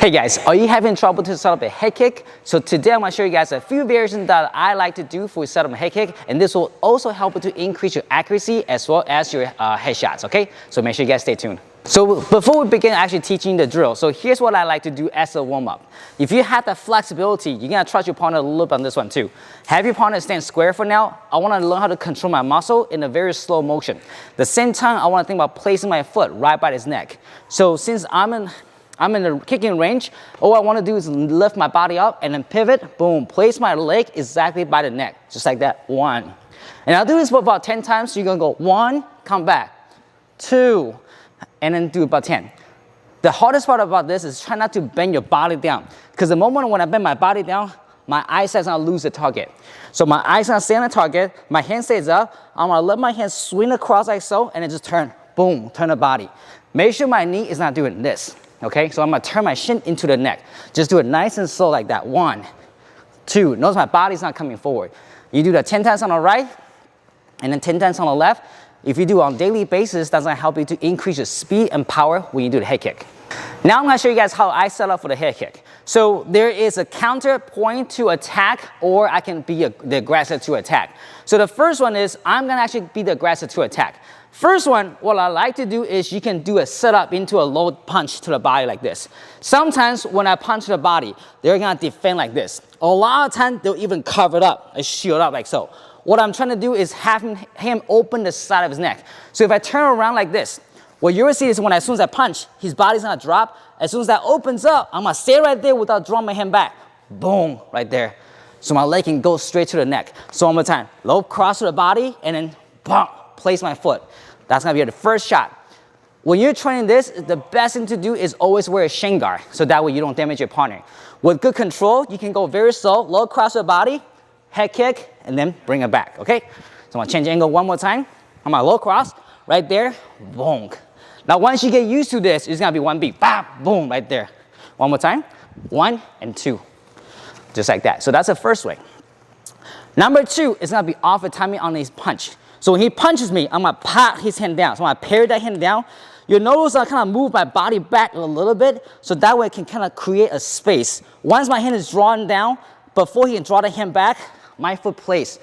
Hey guys, are you having trouble to set up a head kick? So today I'm going to show you guys a few variations that I like to do for set up a head kick, and this will also help you to increase your accuracy as well as your headshots, okay? So make sure you guys stay tuned. So before we begin actually teaching the drill, so here's what I like to do as a warm-up. If you have the flexibility, you're going to trust your partner a little bit on this one too. Have your partner stand square for now. I want to learn how to control my muscle in a very slow motion. The same time, I want to think about placing my foot right by his neck. So since I'm in the kicking range, all I want to do is lift my body up and then pivot, boom, place my leg exactly by the neck, just like that, 1. And I'll do this for about 10 times, so you're gonna go 1, come back, 2, and then do about 10. The hardest part about this is try not to bend your body down, because the moment when I bend my body down, my eyesight's gonna lose the target. So my eyes gonna stay on the target, my hand stays up, I'm gonna let my hand swing across like so, and then just turn, boom, turn the body. Make sure my knee is not doing this. Okay, so I'm gonna turn my shin into the neck. Just do it nice and slow like that. 1, 2. Notice my body's not coming forward. You do that 10 times on the right and then 10 times on the left. If you do it on a daily basis, that's gonna help you to increase your speed and power when you do the head kick. Now I'm gonna show you guys how I set up for the head kick. So there is a counter point to attack, or I can be the aggressor to attack. So the first one is I'm gonna actually be the aggressor to attack. First one, what I like to do is you can do a setup into a low punch to the body like this. Sometimes when I punch the body, they're gonna defend like this. A lot of times they'll even cover it up, and shield up like so. What I'm trying to do is have him open the side of his neck. So if I turn around like this, what you're gonna see is when as soon as I punch, his body's gonna drop. As soon as that opens up, I'm gonna stay right there without drawing my hand back. Boom, right there. So my leg can go straight to the neck. So one more time, low cross to the body, and then boom, place my foot. That's gonna be the first shot. When you're training this, the best thing to do is always wear a shin guard, so that way you don't damage your partner. With good control, you can go very slow, low cross the body, head kick, and then bring it back, okay? So I'm gonna change angle one more time. I'm gonna low cross, right there, boom. Now once you get used to this, it's gonna be 1 beat, bam, boom, right there. One more time, 1 and 2, just like that. So that's the first way. Number 2 is gonna be off the timing on his punch. So when he punches me, I'm gonna pat his hand down. So I'm gonna parry that hand down. You'll notice I kind of move my body back a little bit, so that way I can kind of create a space. Once my hand is drawn down, before he can draw the hand back, my foot plays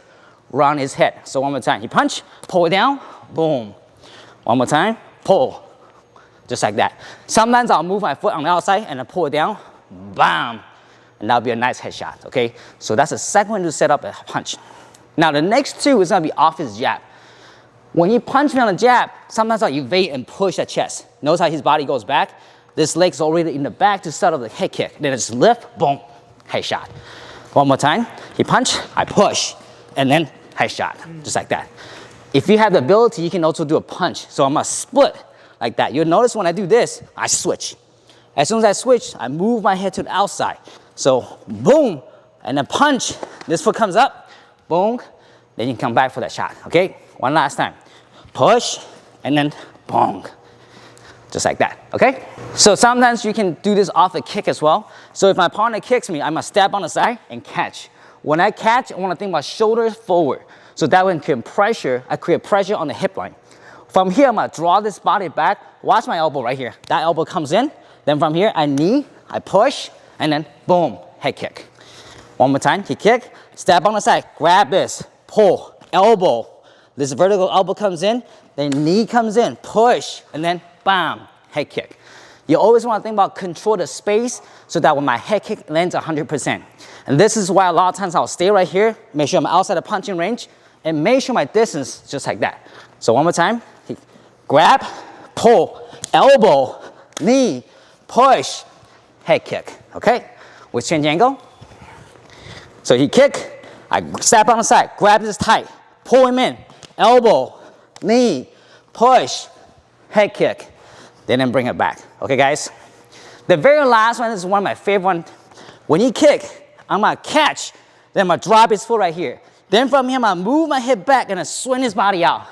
around his head. So one more time, he punch, pull it down, boom. One more time, pull, just like that. Sometimes I'll move my foot on the outside and then pull it down, bam, and that'll be a nice headshot, okay? So that's the second one to set up a punch. Now the next 2 is gonna be off his jab. When he punches me on the jab, sometimes I'll evade and push the chest. Notice how his body goes back? This leg's already in the back to set up the head kick. Then it's lift, boom, headshot. One more time, he punch, I push, and then headshot, just like that. If you have the ability, you can also do a punch. So I'm gonna split like that. You'll notice when I do this, I switch. As soon as I switch, I move my head to the outside. So boom, and then punch, this foot comes up, boom, then you can come back for that shot, okay? One last time. Push, and then boom. Just like that, okay? So sometimes you can do this off the kick as well. So if my partner kicks me, I'm gonna step on the side and catch. When I catch, I wanna think about shoulders forward. So that way I create pressure on the hip line. From here, I'm gonna draw this body back. Watch my elbow right here. That elbow comes in. Then from here, I knee, I push, and then boom, head kick. One more time, he kick, step on the side, grab this, pull, elbow. This vertical elbow comes in, then knee comes in, push, and then bam, head kick. You always want to think about control the space so that when my head kick lands 100%. And this is why a lot of times I'll stay right here, make sure I'm outside the punching range, and make sure my distance is just like that. So one more time, grab, pull, elbow, knee, push, head kick, okay? We change angle. So he kick, I step on the side, grab this tight, pull him in, elbow, knee, push, head kick, then bring it back. Okay, guys? The very last one is one of my favorite ones. When he kick, I'm gonna catch, then I'm gonna drop his foot right here. Then from here, I'm gonna move my head back and swing his body out.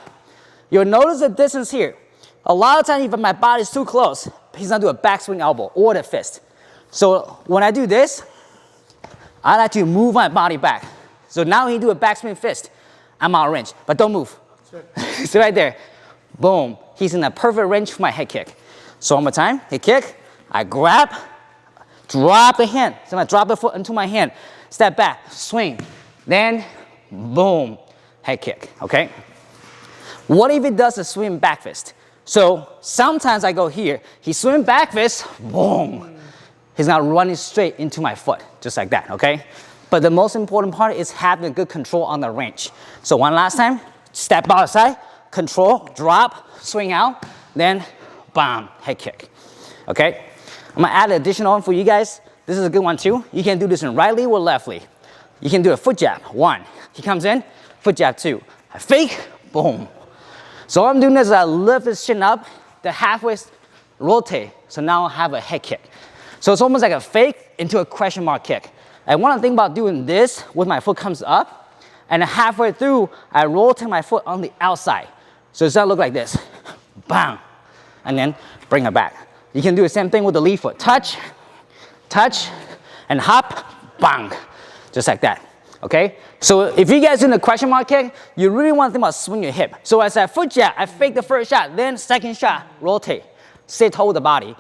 You'll notice the distance here. A lot of times, if my body's too close, he's gonna do a backswing elbow or the fist. So when I do this, I like to move my body back. So now he do a backswing fist. I'm out of range, but don't move. Stay right there. Boom. He's in a perfect range for my head kick. So one more time, head kick, I grab, drop the hand. So I'm gonna drop the foot into my hand, step back, swing, then boom, head kick, okay? What if it does a swing back fist? So sometimes I go here, he swing back fist, boom. He's not running straight into my foot, just like that, okay? But the most important part is having good control on the range. So one last time, step outside, control, drop, swing out, then bam, head kick, okay? I'm gonna add an additional one for you guys. This is a good one too. You can do this in right leg or left leg. You can do a foot jab, one. He comes in, foot jab, two. I fake, boom. So all I'm doing is I lift his chin up, the halfway rotate. So now I have a head kick. So it's almost like a fake into a question mark kick. And one thing about doing this, when my foot comes up, and halfway through, I rotate my foot on the outside. So it's gonna look like this, bang, and then bring it back. You can do the same thing with the lead foot. Touch, touch, and hop, bang, just like that, okay? So if you guys in the question mark kick, you really want to think about swing your hip. So as I foot jab, I fake the first shot, then second shot, rotate, stay tall with the body.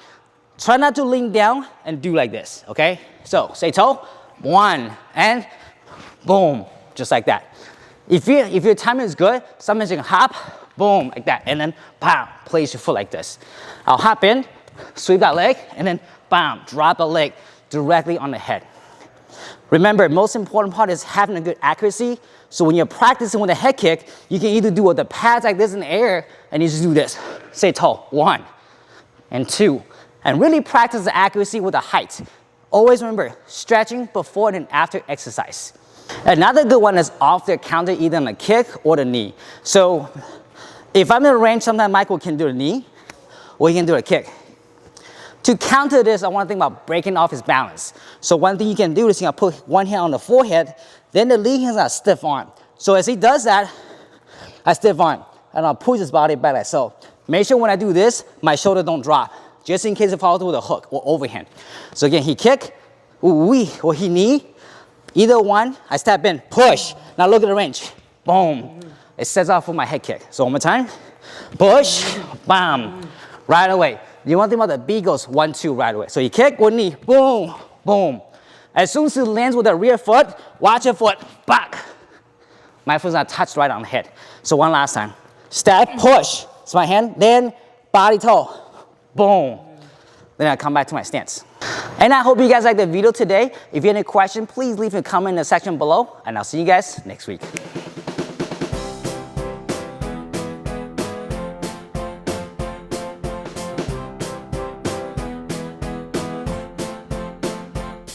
Try not to lean down and do like this, okay? So stay tall, one, and boom, just like that. If your timing is good, sometimes you can hop, boom, like that, and then bam, place your foot like this. I'll hop in, sweep that leg, and then bam, drop the leg directly on the head. Remember, most important part is having a good accuracy. So when you're practicing with a head kick, you can either do with the pads like this in the air, and you just do this. Stay tall, one, and two. And really practice the accuracy with the height. Always remember, stretching before and after exercise. Another good one is off the counter, either on the kick or the knee. So if I'm in the range, sometimes Michael can do the knee, or he can do a kick. To counter this, I want to think about breaking off his balance. So one thing you can do is you can put one hand on the forehead, then the lead hand's got a stiff arm. So as he does that, I stiff arm, and I'll push his body back like so. Make sure when I do this, my shoulder don't drop, just in case it falls with a hook or overhand. So again, he kick, ooh-wee, or he knee, either one, I step in, push. Now look at the range, boom. It sets off for my head kick. So one more time, push, bam, right away. You want to think about the B goes 1, 2 right away. So you kick with knee, boom, boom. As soon as it lands with the rear foot, watch your foot, back. My foot's not touched right on the head. So one last time. Step, push. It's my hand, then body toe, boom. Then I come back to my stance. And I hope you guys liked the video today. If you have any questions, please leave a comment in the section below, and I'll see you guys next week.